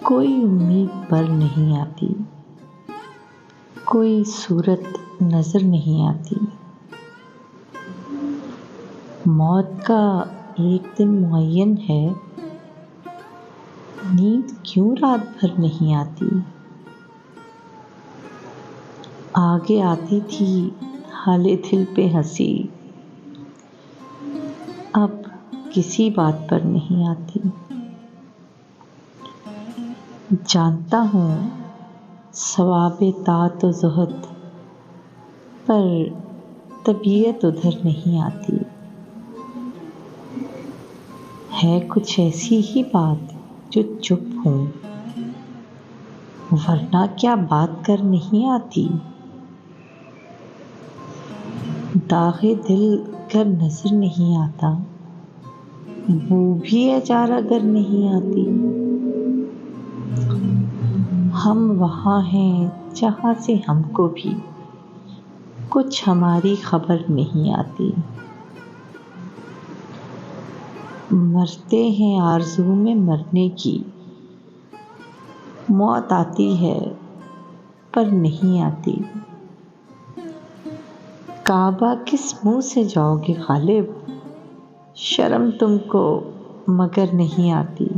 कोई उम्मीद पर नहीं आती, कोई सूरत नजर नहीं आती। मौत का एक दिन मुअय्यन है, नींद क्यों रात भर नहीं आती। आगे आती थी हाले दिल पे हंसी, अब किसी बात पर नहीं आती। जानता हूँ सवाबे तात व ज़ुहद, पर तबीयत उधर नहीं आती। है कुछ ऐसी ही बात जो चुप हूँ, वरना क्या बात कर नहीं आती। दागे दिल कर नजर नहीं आता, वो भी अचार अगर नहीं आती। हम वहाँ हैं जहाँ से हमको भी कुछ हमारी खबर नहीं आती। मरते हैं आरज़ू में मरने की, मौत आती है पर नहीं आती। काबा किस मुंह से जाओगे गालिब, शर्म तुमको मगर नहीं आती।